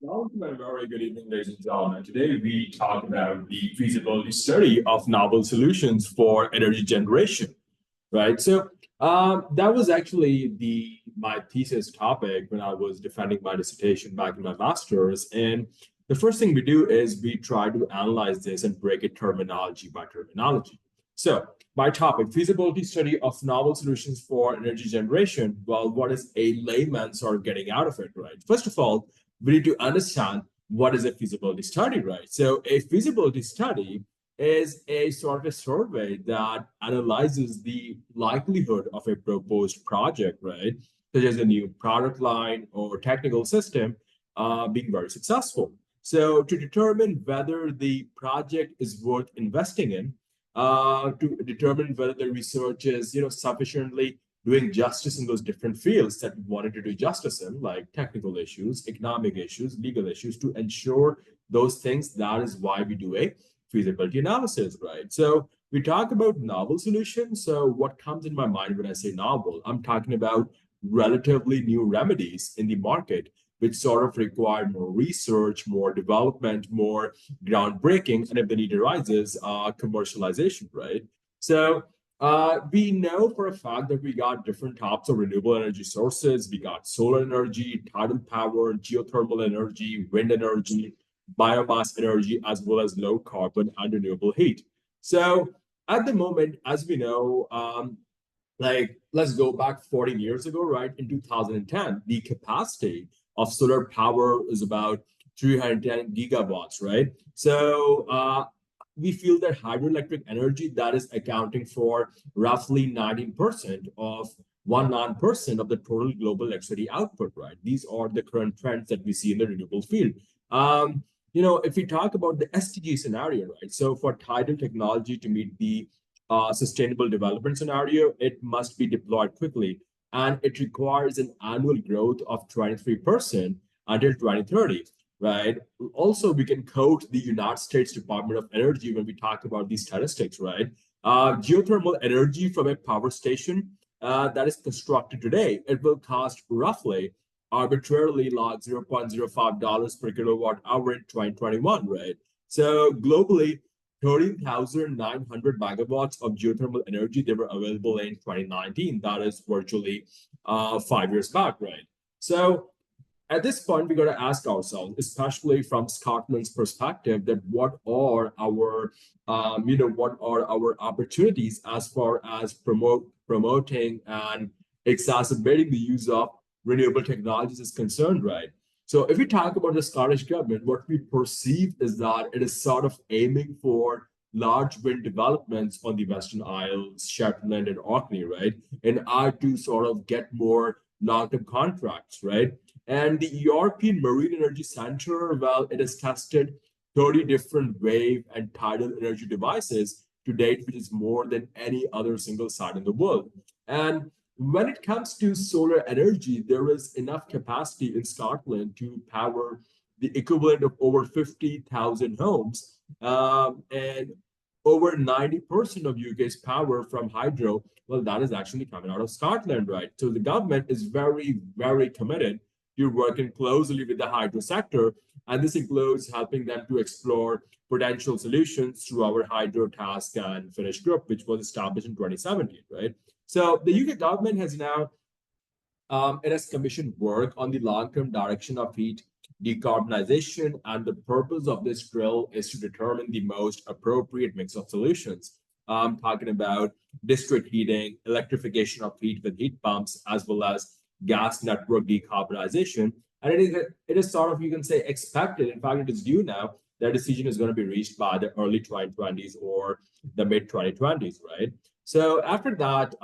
Welcome and very good evening, ladies and gentlemen. Today we talk about the feasibility study of novel solutions for energy generation, right? That was actually the my thesis topic when I was defending my dissertation back in my master's. And the first thing we do is we try to analyze this and break it terminology by terminology. So my topic, feasibility study of novel solutions for energy generation. Well, what is a layman sort of getting out of it, right? First of all, we need to understand what is a feasibility study, right? So a feasibility study is a sort of a survey that analyzes the likelihood of a proposed project, right? Such as a new product line or technical system being very successful. So to determine whether the project is worth investing in, to determine whether the research is, sufficiently doing justice in those different fields that we wanted to do justice in, like technical issues, economic issues, legal issues, to ensure those things. That is why we do a feasibility analysis, right? So we talk about novel solutions. So what comes in my mind when I say novel, I'm talking about relatively new remedies in the market, which sort of require more research, more development, more groundbreaking, and if the need arises, commercialization, right? So we know for a fact that we got different types of renewable energy sources. We got solar energy, tidal power, geothermal energy, wind energy, biomass energy, as well as low carbon and renewable heat. So at the moment, as we know, let's go back 14 years ago, right? In 2010, the capacity of solar power is about 310 gigawatts, right? So we feel that hydroelectric energy that is accounting for roughly 19% of 19% of the total global electricity output, right? These are the current trends that we see in the renewable field. If we talk about the SDG scenario, right? So for tidal technology to meet the sustainable development scenario, it must be deployed quickly. And it requires an annual growth of 23% until 2030, right? Also, we can quote the United States Department of Energy when we talk about these statistics, right? Geothermal energy from a power station that is constructed today, it will cost roughly arbitrarily like $0.05 per kilowatt hour in 2021, right? So globally, 13,900 megawatts of geothermal energy, they were available in 2019. That is virtually 5 years back, right? So at this point, we got to ask ourselves, especially from Scotland's perspective, that what are our opportunities as far as promoting and exacerbating the use of renewable technologies is concerned, right? So if we talk about the Scottish government, what we perceive is that it is sort of aiming for large wind developments on the Western Isles, Shetland, and Orkney, right? In order to sort of get more long-term contracts, right? And the European Marine Energy Center, well, it has tested 30 different wave and tidal energy devices to date, which is more than any other single site in the world. And when it comes to solar energy, there is enough capacity in Scotland to power the equivalent of over 50,000 homes. And over 90% of UK's power from hydro, well, that is actually coming out of Scotland, right? So the government is very, very committed to working closely with the hydro sector. And this includes helping them to explore potential solutions through our Hydro Task and Finish Group, which was established in 2017, right? So the UK government has now, it has commissioned work on the long-term direction of heat decarbonization, and the purpose of this drill is to determine the most appropriate mix of solutions. I'm talking about district heating, electrification of heat with heat pumps, as well as gas network decarbonization. And it is sort of, you can say, expected. In fact, it is due now. That decision is going to be reached by the early 2020s or the mid 2020s, right? So after that,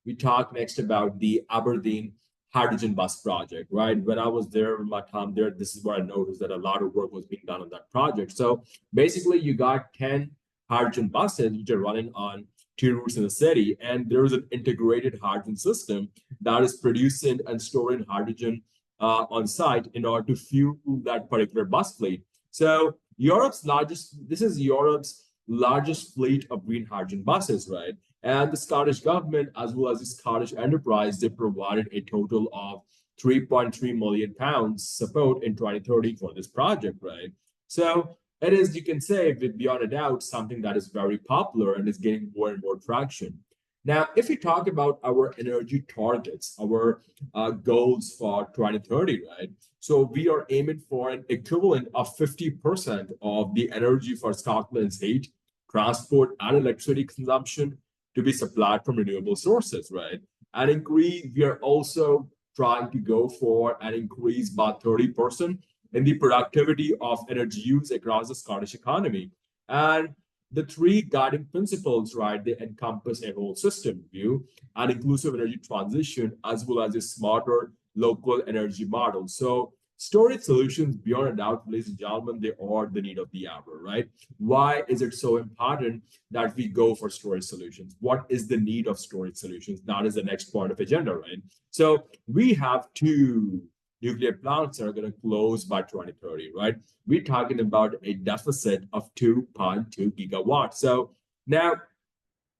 we talk next about the Aberdeen hydrogen bus project, right? When I was there, my time there, this is where I noticed that a lot of work was being done on that project. So basically, you got 10 hydrogen buses which are running on two routes in the city, and there is an integrated hydrogen system that is producing and storing hydrogen on site in order to fuel that particular bus fleet. So this is Europe's largest fleet of green hydrogen buses, right? And the Scottish government, as well as the Scottish enterprise, they provided a total of 3.3 million pounds support in 2030 for this project, right? So it is, you can say, with beyond a doubt, something that is very popular and is getting more and more traction. Now, if we talk about our energy targets, our goals for 2030, right? So we are aiming for an equivalent of 50% of the energy for Scotland's heat, transport, and electricity consumption to be supplied from renewable sources, right? And increase, we are also trying to go for an increase by 30% in the productivity of energy use across the Scottish economy. And the three guiding principles, right, they encompass a whole system view, an inclusive energy transition, as well as a smarter local energy model. So storage solutions, beyond a doubt, ladies and gentlemen, they are the need of the hour, right? Why is it so important that we go for storage solutions? What is the need of storage solutions? That is the next part of agenda, right? So we have two nuclear plants that are going to close by 2030, right? We're talking about a deficit of 2.2 gigawatts. So now,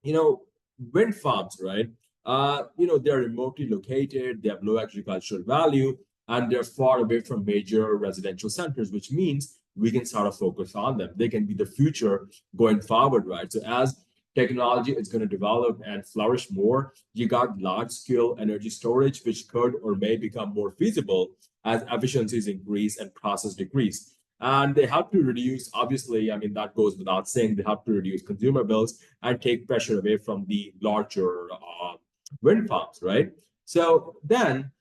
wind farms, right? They're remotely located, they have low agricultural value, and they're far away from major residential centers, which means we can sort of focus on them. They can be the future going forward, right? So as technology is going to develop and flourish more, you got large scale energy storage, which could or may become more feasible as efficiencies increase and costs decrease. And they help to reduce, obviously, I mean, that goes without saying, they help to reduce consumer bills and take pressure away from the larger wind farms, right? So then,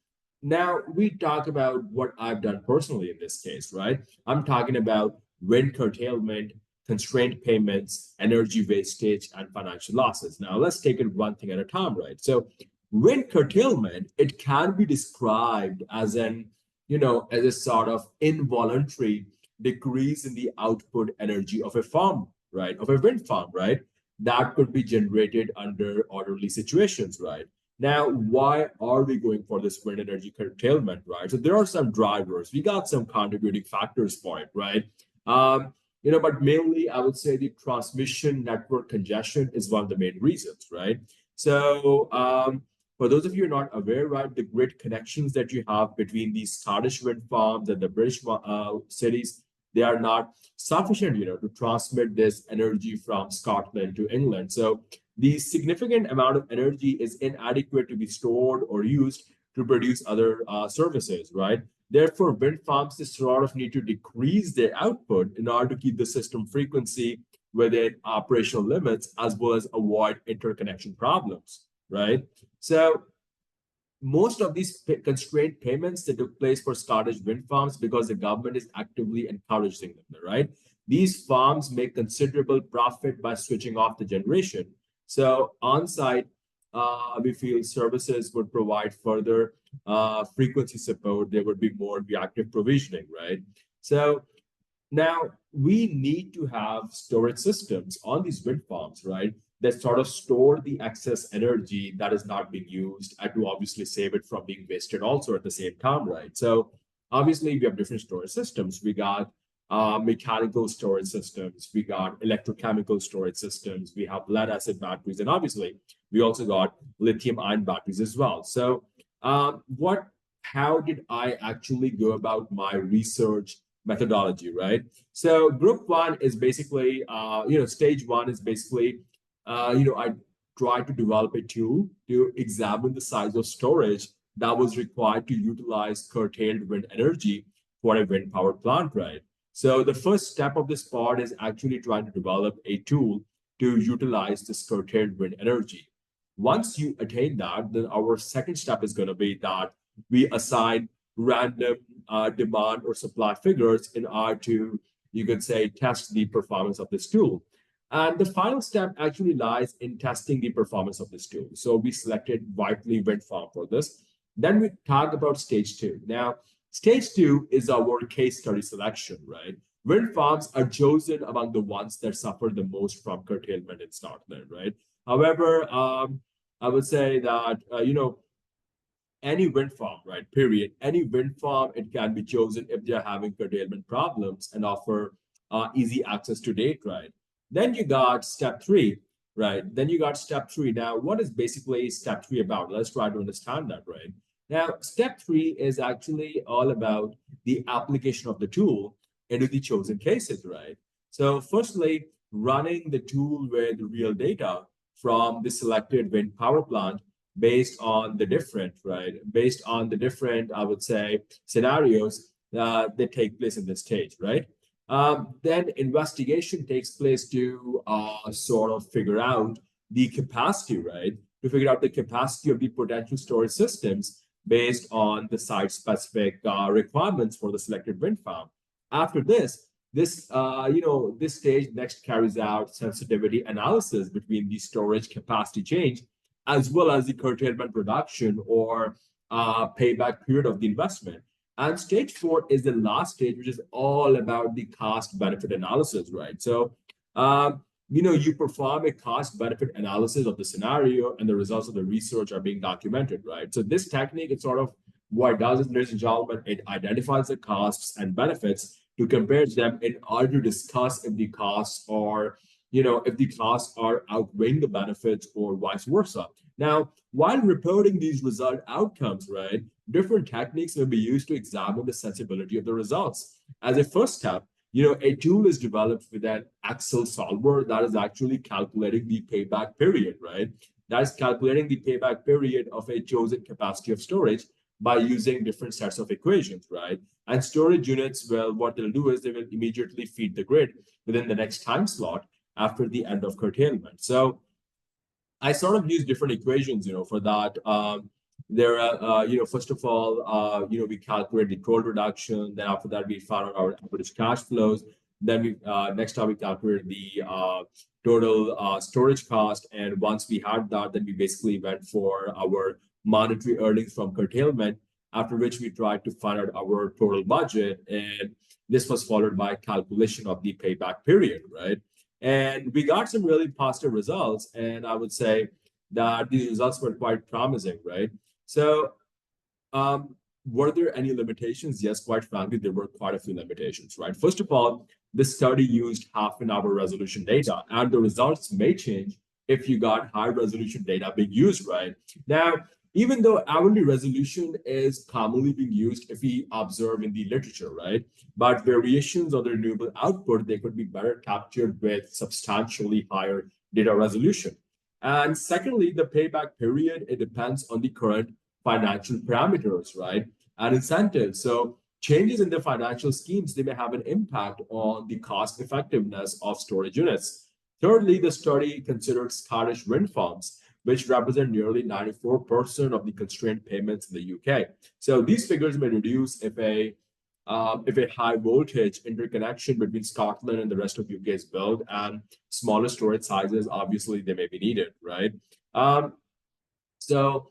now we talk about what I've done personally in this case, right? I'm talking about wind curtailment, constrained payments, energy wastage, and financial losses. Now, let's take it one thing at a time, right? So, wind curtailment, it can be described as as a sort of involuntary decrease in the output energy of a farm, right? Of a wind farm, right? That could be generated under orderly situations, right? Now, why are we going for this wind energy curtailment, right? So there are some drivers. We got some contributing factors for it, right? But mainly I would say the transmission network congestion is one of the main reasons, right? So for those of you who are not aware, right, the grid connections that you have between the Scottish wind farms and the British cities, they are not sufficient, to transmit this energy from Scotland to England. So the significant amount of energy is inadequate to be stored or used to produce other services, right? Therefore, wind farms, they sort of need to decrease their output in order to keep the system frequency within operational limits, as well as avoid interconnection problems, right? So most of these constrained payments that took place for Scottish wind farms because the government is actively encouraging them, right? These farms make considerable profit by switching off the generation. So on-site, we feel services would provide further frequency support. There would be more reactive provisioning, right? So now we need to have storage systems on these wind farms, right? That sort of store the excess energy that is not being used and to obviously save it from being wasted also at the same time, right? So obviously we have different storage systems. We got mechanical storage systems, we got electrochemical storage systems, we have lead acid batteries, and obviously we also got lithium ion batteries as well. So how did I actually go about my research methodology, right? So group one is basically, stage one is basically, I tried to develop a tool to examine the size of storage that was required to utilize curtailed wind energy for a wind power plant, right? So the first step of this part is actually trying to develop a tool to utilize this curtailed wind energy. Once you attain that, then our second step is going to be that we assign random demand or supply figures in order to, you could say, test the performance of this tool. And the final step actually lies in testing the performance of this tool. So we selected Whiteley Wind Farm for this. Then we talk about stage two. Now, stage two is our case study selection, right? Wind farms are chosen among the ones that suffer the most from curtailment in Scotland, right? However, I would say that, any wind farm, right, period, any wind farm, it can be chosen if they're having curtailment problems and offer easy access to date, right? Then you got step three, right? Then you got step three. Now, what is basically step three about? Let's try to understand that, right? Now, step three is actually all about the application of the tool into the chosen cases, right? So, firstly, running the tool with real data from the selected wind power plant based on the different, right? Based on the different, I would say, scenarios that take place in this stage, right? Then investigation takes place to sort of figure out the capacity, right? To figure out the capacity of the potential storage systems based on the site-specific requirements for the selected wind farm. After this stage next carries out sensitivity analysis between the storage capacity change as well as the curtailment reduction or payback period of the investment. And stage four is the last stage, which is all about the cost benefit analysis, right? So, you perform a cost benefit analysis of the scenario and the results of the research are being documented, right? So, this technique, it's sort of what it does is, ladies and gentlemen, it identifies the costs and benefits to compare them in order to discuss if the costs are, if the costs are outweighing the benefits or vice versa. Now, while reporting these result outcomes, right, different techniques may be used to examine the sensibility of the results. As a first step, a tool is developed with an Excel solver that is actually calculating the payback period, right? That is calculating the payback period of a chosen capacity of storage by using different sets of equations, right? And storage units, well, what they'll do is they will immediately feed the grid within the next time slot after the end of curtailment. So I sort of use different equations, for that. There are, first of all, we calculate the total reduction. Then after that, we found out our average cash flows. Then next time we calculated the total storage cost. And once we had that, then we basically went for our monetary earnings from curtailment, after which we tried to find out our total budget. And this was followed by calculation of the payback period, right? And we got some really positive results. And I would say that these results were quite promising, right? So, were there any limitations? Yes, quite frankly, there were quite a few limitations, right? First of all, the study used half an hour resolution data, and the results may change if you got high resolution data being used, right? Now, even though hourly resolution is commonly being used if we observe in the literature, right? But variations of the renewable output, they could be better captured with substantially higher data resolution. And secondly, the payback period, it depends on the current financial parameters, right? And incentives. So changes in the financial schemes, they may have an impact on the cost effectiveness of storage units. Thirdly, the study considered Scottish wind farms, which represent nearly 94% of the constrained payments in the UK. So these figures may reduce if a high voltage interconnection between Scotland and the rest of UK is built, and smaller storage sizes, obviously, they may be needed, right? So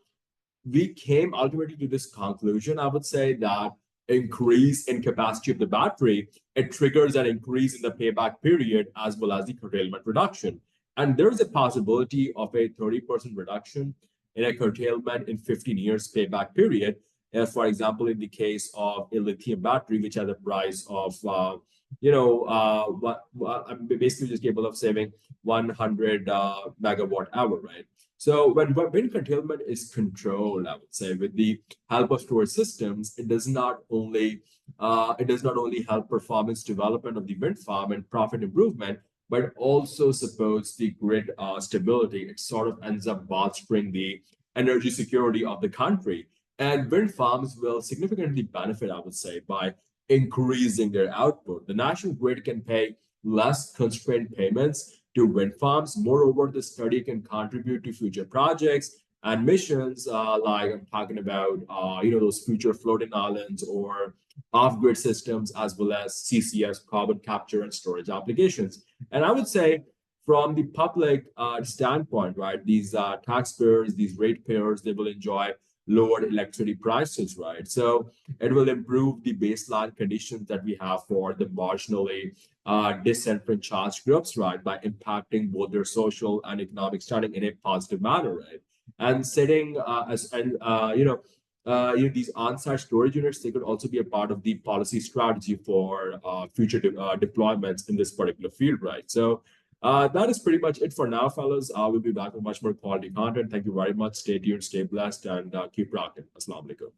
we came ultimately to this conclusion, I would say, that increase in capacity of the battery, it triggers an increase in the payback period as well as the curtailment reduction. And there's a possibility of a 30% reduction in a curtailment in 15 years payback period. For example, in the case of a lithium battery, which has a price of, I'm basically just capable of saving 100 megawatt hour, right? So when wind curtailment is controlled, I would say, with the help of storage systems, it does not only help performance development of the wind farm and profit improvement, but also supports the grid stability. It sort of ends up bolstering the energy security of the country. And wind farms will significantly benefit, I would say, by increasing their output. The national grid can pay less constrained payments to wind farms. Moreover, the study can contribute to future projects and missions, like I'm talking about, those future floating islands or off-grid systems, as well as CCS, carbon capture and storage applications. And I would say, from the public standpoint, right, these taxpayers, these ratepayers, they will enjoy lowered electricity prices, right? So it will improve the baseline conditions that we have for the marginally disenfranchised groups, right, by impacting both their social and economic standing in a positive manner, right? And setting these on-site storage units, they could also be a part of the policy strategy for future deployments in this particular field, right? So That is pretty much it for now, fellas. We'll be back with much more quality content. Thank you very much. Stay tuned, stay blessed, and keep rocking. Assalamu alaikum.